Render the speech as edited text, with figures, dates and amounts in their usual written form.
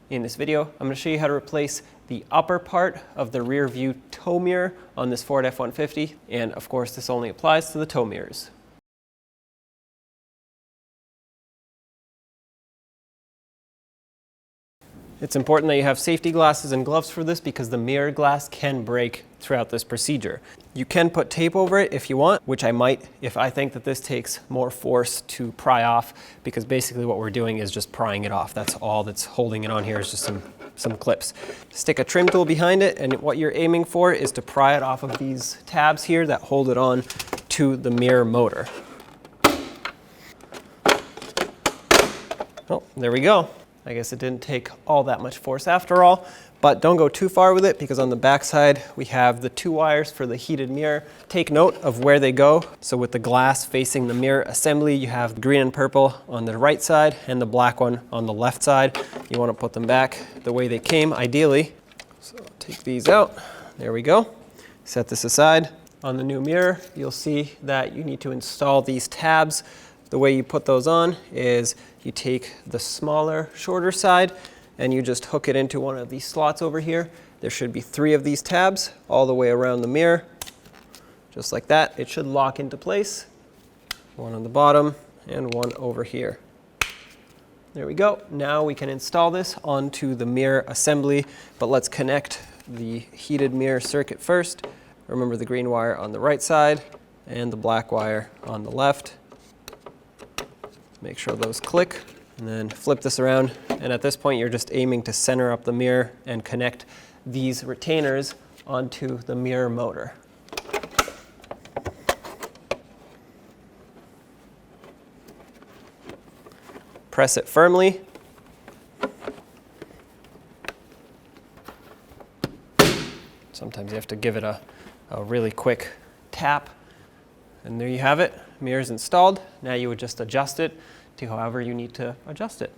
In this video, I'm going to show you how to replace the upper part of the rear view tow mirror on this Ford F-150, and of course this only applies to the tow mirrors. It's important that you have safety glasses and gloves for this because the mirror glass can break throughout this procedure. You can put tape over it if you want, which I might if I think that this takes more force to pry off, because basically what we're doing is just prying it off. That's all that's holding it on here is just some clips. Stick a trim tool behind it, and what you're aiming for is to pry it off of these tabs here that hold it on to the mirror motor. Oh, there we go. I guess it didn't take all that much force after all, but don't go too far with it because on the back side we have the 2 wires for the heated mirror. Take note of where they go. So with the glass facing the mirror assembly, you have the green and purple on the right side and the black one on the left side. You want to put them back the way they came, ideally. So take these out. There we go. Set this aside. On the new mirror, you'll see that you need to install these tabs. The way you put those on is you take the smaller, shorter side and you just hook it into one of these slots over here. There should be 3 of these tabs all the way around the mirror. Just like that, it should lock into place. One on the bottom and one over here. There we go. Now we can install this onto the mirror assembly, but let's connect the heated mirror circuit first. Remember the green wire on the right side and the black wire on the left. Make sure those click, and then flip this around, and at this point you're just aiming to center up the mirror and connect these retainers onto the mirror motor. Press it firmly. Sometimes you have to give it a really quick tap. And there you have it. Mirror's installed. Now you would just adjust it to however you need to adjust it.